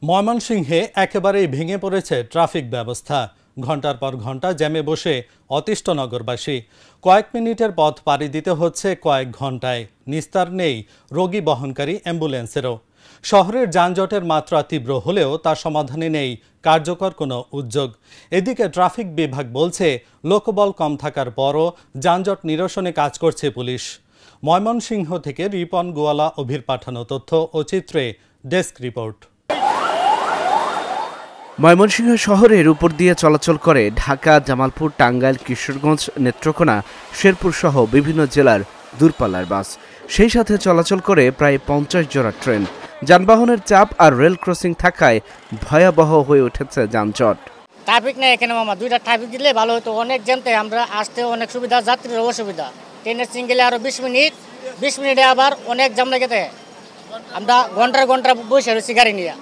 ময়মনসিংহে একেবারেই ভেঙে পড়েছে ট্রাফিক ব্যবস্থা। ঘণ্টার পর ঘণ্টা জ্যামে বসে অতিষ্ঠ নগরবাসী। কয়েক মিনিটের পথ পাড়ি দিতে হচ্ছে কয়েক ঘণ্টায়। নিস্তার নেই রোগী বহনকারী অ্যাম্বুলেন্সেরও। শহরের যানজটের মাত্রা তীব্র হলেও তার সমাধানে নেই কার্যকর কোনো উদ্যোগ। এদিকে ট্রাফিক বিভাগ বলছে লোকবল কম থাকার পরও যানজট নিরসনে কাজ করছে পুলিশ। ময়মনসিংহ থেকে রিপন গোয়ালা অভির পাঠানো তথ্য ও চিত্রে ডেস্ক রিপোর্ট। ময়মনসিংহ শহরের উপর দিয়ে চলাচল করে ঢাকা, জামালপুর, টাঙ্গাইল, কিশোরগঞ্জ, নেত্রকোনা, শেরপুর সহ বিভিন্ন জেলার দূরপাল্লার বাস। সেই সাথে চলাচল করে প্রায় 50 জোড়া ট্রেন। যানবাহনের চাপ আর রেল ক্রসিং থাকায় ভয়াবহ হয়ে উঠেছে যানজট। ট্রাফিক নেই এখানে মামা, দুইটা ট্রাফিক দিলে ভালো হতো। অনেক জ্যামতে আমরা আসতে অনেক সুবিধা, যাত্রীর অসুবিধা। ট্রেনের সিঙ্গেলে আরো 20 মিনিটে আবার অনেক জ্যাম লেগেতে আমরা ঘন্টা বসে রয়েছি গাড়ি নিয়ে,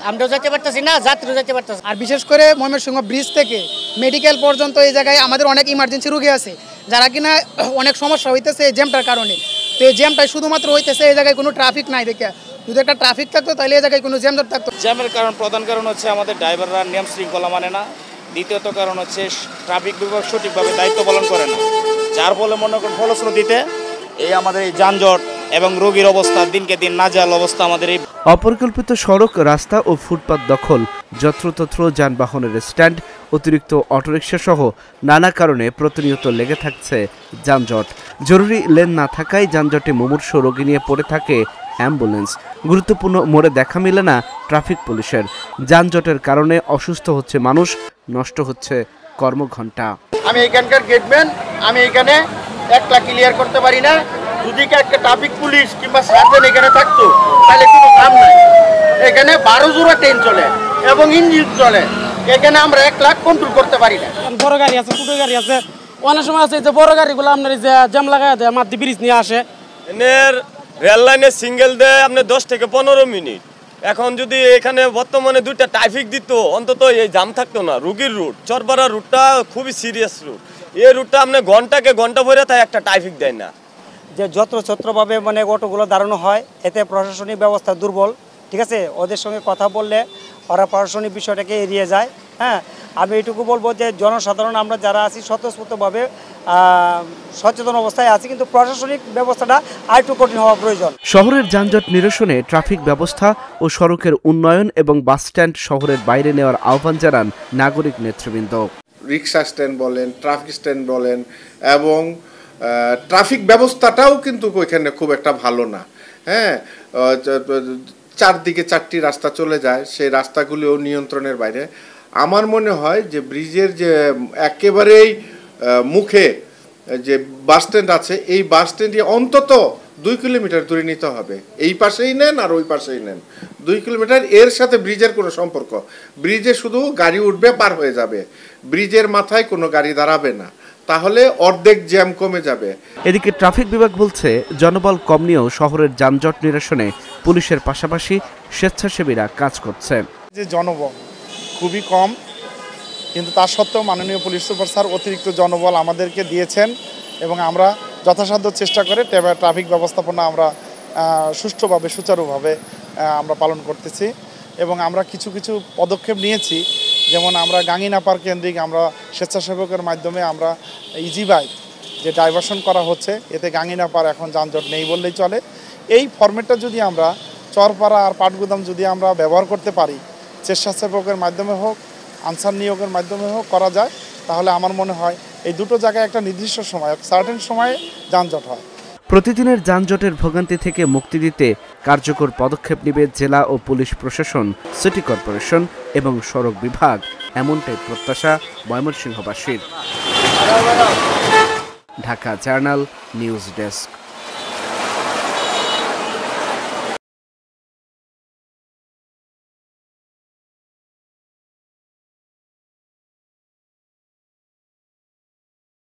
আমরাও যেতে পারতেছি না, যাত্রীও যেতে পারতেছি। আর বিশেষ করে ময়মনসিংহ ব্রিজ থেকে মেডিকেল পর্যন্ত এই জায়গায় আমাদের অনেক ইমার্জেন্সি রোগী আছে, যারা কিনা অনেক সমস্যা হইতেছে এই জ্যামটার কারণে। তো এই জ্যামটাই শুধুমাত্র হইতেছে এই জায়গায় কোনো ট্রাফিক নাই দেখে। যদি একটা ট্রাফিক থাকতো তাহলে এই জায়গায় কোনো জ্যাম থাকতো। জ্যামের প্রধান কারণ হচ্ছে আমাদের ড্রাইভাররা নিয়ম শৃঙ্খলা মানে না। দ্বিতীয়ত কারণ হচ্ছে ট্রাফিক বিভাগ সঠিকভাবে দায়িত্ব পালন করে না, যার ফলে মনে করেন ফলশ্রুতিতে এই আমাদের এই যানজট এবং রোগীর অবস্থা দিনকে দিন নাজেহাল অবস্থা। আমাদের এই অপরিকল্পিত সড়ক, রাস্তা ও ফুটপাত দখল, যত্রতত্র যানবাহনের স্ট্যান্ড, অতিরিক্ত অটোরিকশা সহ নানা কারণে প্রতিনিয়ত লেগে থাকছে যানজট। জরুরি লেন না থাকায় যানজটে মুমূর্ষু রোগী নিয়ে পড়ে থাকে অ্যাম্বুলেন্স। গুরুত্বপূর্ণ মোড়ে দেখা মিলে না ট্রাফিক পুলিশের। যানজটের কারণে অসুস্থ হচ্ছে মানুষ, নষ্ট হচ্ছে কর্মঘণ্টা। আমি এখানকার গেটম্যান, আমি এখানে একটা ক্লিয়ার করতে পারি না। যদি একটা ট্রাফিক পুলিশ কিংবা সার্জেন এখানে থাকতো তাহলে কোনো কাম নাই। এখানে 12 জোড়া ট্রেন চলে এবং ইঞ্জিন চলে, এখানে আমরা 1 লাখ কন্ট্রোল করতে পারি না। বড় গাড়ি আছে, ছোট গাড়ি আছে, অনেক সময় আছে যে বড় গাড়িগুলো আপনার যে জ্যাম লাগায় দেয়, মাটি ব্রিজ নিয়ে আসে। এর রেল লাইনে সিঙ্গেল দেয় আপনার 10 থেকে 15 মিনিট। এখন যদি এখানে বর্তমানে 2টা ট্রাফিক দিত, অন্তত এই জাম থাকতো না। রুগীর রুট চরপাড়া রুটটা খুবই সিরিয়াস রুট, এই রুটটা আপনি ঘন্টাকে ঘন্টা ভরে তাই একটা ট্রাফিক দেয় না। যে যত্রভাবে মানে অটোগুলো দাঁড়ানো হয়, এতে প্রশাসনিক ব্যবস্থা দুর্বল। ঠিক আছে, ওদের সঙ্গে কথা বললে ওরা প্রশাসনিক বিষয়টাকে এড়িয়ে যায়। হ্যাঁ, আমি এটুকু বলবো যে জনসাধারণ আমরা যারা আছি স্বতঃস্ফূর্তভাবে সচেতন অবস্থায় আছি, কিন্তু প্রশাসনিক ব্যবস্থাটা আরেকটু কঠিন হওয়া প্রয়োজন। শহরের যানজট নিরসনে ট্রাফিক ব্যবস্থা ও সড়কের উন্নয়ন এবং বাসস্ট্যান্ড শহরের বাইরে নেওয়ার আহ্বান জানান নাগরিক নেতৃবৃন্দ। রিক্সা স্ট্যান্ড বলেন, ট্রাফিক স্ট্যান্ড বলেন, এবং ট্রাফিক ব্যবস্থাটাও কিন্তু ওইখানে খুব একটা ভালো না। হ্যাঁ, চারদিকে 4টি রাস্তা চলে যায়, সেই রাস্তাগুলিও নিয়ন্ত্রণের বাইরে। আমার মনে হয় যে ব্রিজের যে একেবারেই মুখে যে বাস স্ট্যান্ড আছে, এই বাস স্ট্যান্ডে অন্তত 2 কিলোমিটার দূরে নিতে হবে। এই পাশেই নেন আর ওই পাশেই নেন, 2 কিলোমিটার। এর সাথে ব্রিজের কোনো সম্পর্ক, ব্রিজে শুধু গাড়ি উঠবে, পার হয়ে যাবে, ব্রিজের মাথায় কোনো গাড়ি দাঁড়াবে না, তাহলে অর্ধেক জ্যাম কমে যাবে। এদিকে ট্রাফিক বিভাগ বলছে জনবল কম নিয়েও শহরের যানজট নিরসনে পুলিশের পাশাপাশি স্বেচ্ছাসেবীরা কাজ করছে। যে জনবল খুবই কম, কিন্তু তা সত্ত্বেও মাননীয় পুলিশ সুপার স্যার অতিরিক্ত জনবল আমাদেরকে দিয়েছেন এবং আমরা যথাসাধ্য চেষ্টা করে ট্রাফিক ব্যবস্থাপনা আমরা সুষ্ঠুভাবে সুচারুভাবে আমরা পালন করতেছি। এবং আমরা কিছু পদক্ষেপ নিয়েছি, যেমন আমরা গাঙ্গিনাপাড় কেন্দ্রিক আমরা স্বেচ্ছাসেবকের মাধ্যমে আমরা ইজি বাইক যে ডাইভারশন করা হচ্ছে, এতে গাঙ্গিনাপাড় এখন যানজট নেই বললেই চলে। এই ফরম্যাটটা যদি আমরা চরপাড়া আর পাটগুদাম যদি আমরা ব্যবহার করতে পারি, স্বেচ্ছাসেবকের মাধ্যমে হোক, আনসার নিয়োগের মাধ্যমে হোক করা যায়, তাহলে আমার মনে হয় এই দুটো জায়গায় একটা নির্দিষ্ট সময়, সার্টেন সময়ে যানজট হয়। প্রতিদিনের যানজটের ভোগান্তি থেকে মুক্তি দিতে কার্যকর পদক্ষেপ নেবে জেলা ও পুলিশ প্রশাসন, সিটি কর্পোরেশন এবং সড়ক বিভাগ, এমনটাই প্রত্যাশা ময়মনসিংহবাসীর। Dhaka journal news desk.